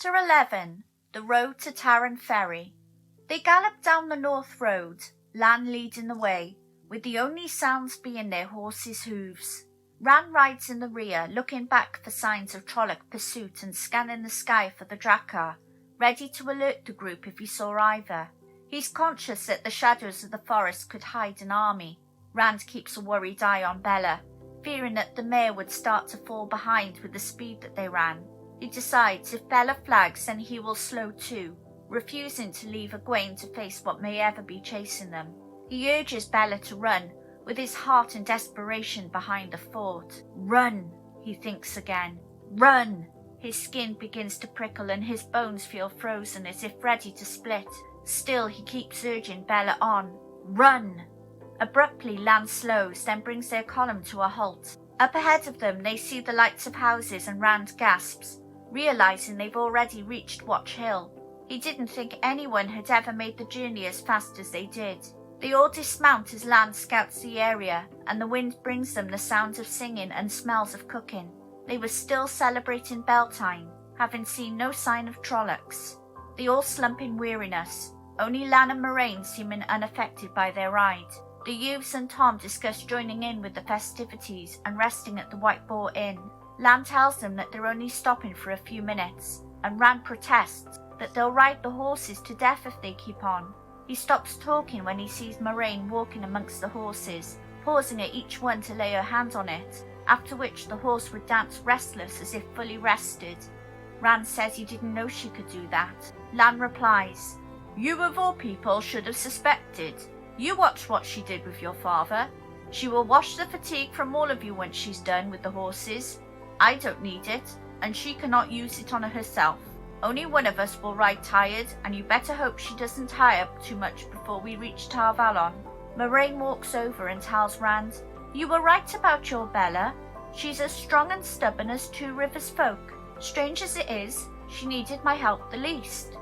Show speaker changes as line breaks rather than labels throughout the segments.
Chapter 11. The Road to Taren Ferry. They galloped down the north road, Lan leading the way, with the only sounds being their horses' hooves. Ran rides in the rear, looking back for signs of Trolloc pursuit and scanning the sky for the Drakkar, ready to alert the group if he saw either. He's conscious that the shadows of the forest could hide an army. Rand keeps a worried eye on Bella, fearing that the mare would start to fall behind with the speed that they ran. He decides if Bella flags, then he will slow too, refusing to leave Egwene to face what may ever be chasing them. He urges Bella to run, with his heart in desperation behind the fort. Run, he thinks again. Run! His skin begins to prickle and his bones feel frozen as if ready to split. Still he keeps urging Bella on. Run! Abruptly Lan slows, then brings their column to a halt. Up ahead of them they see the lights of houses and Rand gasps, realizing they've already reached Watch Hill. He didn't think anyone had ever made the journey as fast as they did. They all dismount as Lan scouts the area, and the wind brings them the sounds of singing and smells of cooking. They were still celebrating Beltane, having seen no sign of Trollocs. They all slump in weariness, only Lan and Moraine seeming unaffected by their ride. The youths and Tom discuss joining in with the festivities and resting at the White Boar Inn. Lan tells them that they're only stopping for a few minutes, and Rand protests that they'll ride the horses to death if they keep on. He stops talking when he sees Moraine walking amongst the horses, pausing at each one to lay her hand on it, after which the horse would dance restless as if fully rested. Rand says he didn't know she could do that. Lan replies, "You of all people should have suspected. You watched what she did with your father. She will wash the fatigue from all of you once she's done with the horses. I don't need it, and she cannot use it on herself. Only one of us will ride tired, and you better hope she doesn't tire too much before we reach Tar Valon." Moraine walks over and tells Rand, "You were right about your Bella. She's as strong and stubborn as Two Rivers folk. Strange as it is, she needed my help the least."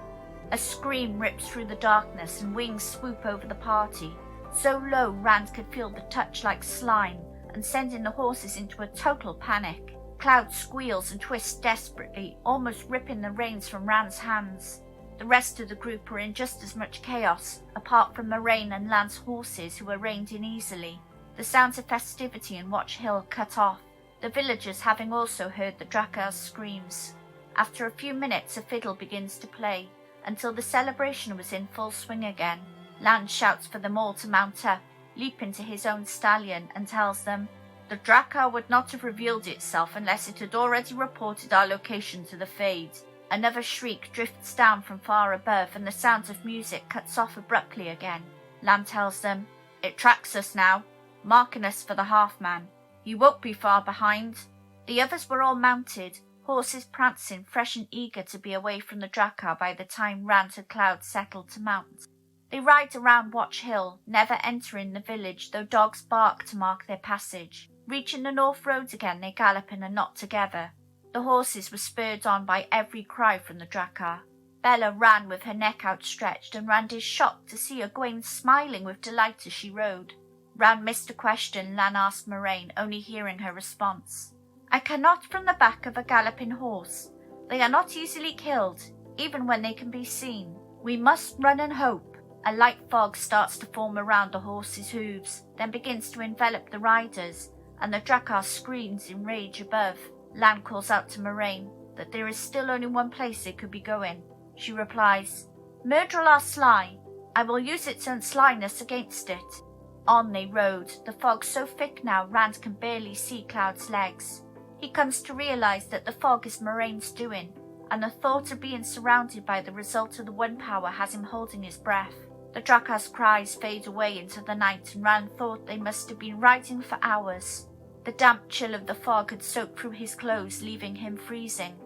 A scream rips through the darkness and wings swoop over the party, so low Rand could feel the touch like slime and sending the horses into a total panic. Cloud squeals and twists desperately, almost ripping the reins from Rand's hands. The rest of the group are in just as much chaos, apart from Moraine and Lan's horses who are reined in easily. The sounds of festivity in Watch Hill cut off, the villagers having also heard the Drakkar's screams. After a few minutes a fiddle begins to play, until the celebration was in full swing again. Lan shouts for them all to mount up, leaping to his own stallion, and tells them, "The Drakkar would not have revealed itself unless it had already reported our location to the Fade." Another shriek drifts down from far above, and the sound of music cuts off abruptly again. Lan tells them, "It tracks us now, marking us for the Half-Man. He won't be far behind." The others were all mounted, horses prancing, fresh and eager to be away from the Drakkar by the time Rand and Cloud settled to mount. They ride around Watch Hill, never entering the village, though dogs bark to mark their passage. Reaching the north road again, they gallop in a knot together. The horses were spurred on by every cry from the Drakkar. Bella ran with her neck outstretched, and Rand is shocked to see Egwene smiling with delight as she rode. Rand missed a question Lan asked Moraine, only hearing her response. "I cannot from the back of a galloping horse. They are not easily killed, even when they can be seen. We must run and hope." A light fog starts to form around the horses' hooves, then begins to envelop the riders, and the Drakkar screams in rage above. Lan calls out to Moraine that there is still only one place they could be going. She replies, "Myrddraal are sly. I will use its own slyness against it." On they rode, the fog so thick now Rand can barely see Cloud's legs. He comes to realize that the fog is Moraine's doing, and the thought of being surrounded by the result of the One Power has him holding his breath. The Drakkar's cries fade away into the night, and Rand thought they must have been riding for hours. The damp chill of the fog had soaked through his clothes, leaving him freezing.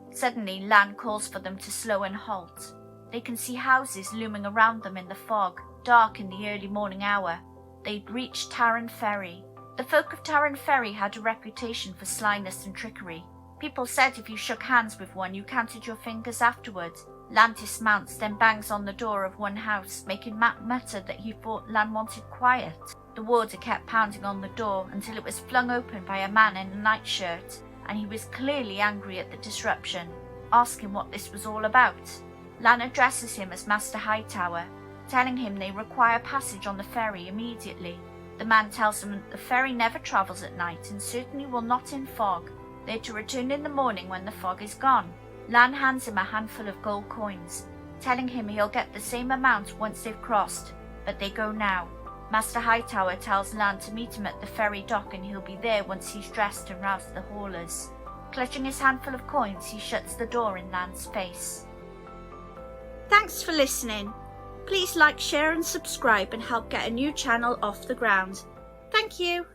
Suddenly Lan calls for them to slow and halt. They can see houses looming around them in the fog, dark in the early morning hour. They'd reached Taren Ferry. The folk of Taren Ferry had a reputation for slyness and trickery. People said if you shook hands with one, you counted your fingers afterward. Lan dismounts, then bangs on the door of one house, making Matt mutter that he thought Lan wanted quiet. The warder kept pounding on the door until it was flung open by a man in a nightshirt, and he was clearly angry at the disruption. asking what this was all about. Lan addresses him as Master Hightower, telling him they require passage on the ferry immediately. The man tells them that the ferry never travels at night and certainly will not in fog. They're to return in the morning when the fog is gone. Lan hands him a handful of gold coins, telling him he'll get the same amount once they've crossed, but they go now. Master Hightower tells Lan to meet him at the ferry dock and he'll be there once he's dressed and roused the haulers. Clutching his handful of coins, he shuts the door in Lan's face. Thanks for listening. Please like, share and subscribe and help get a new channel off the ground. Thank you.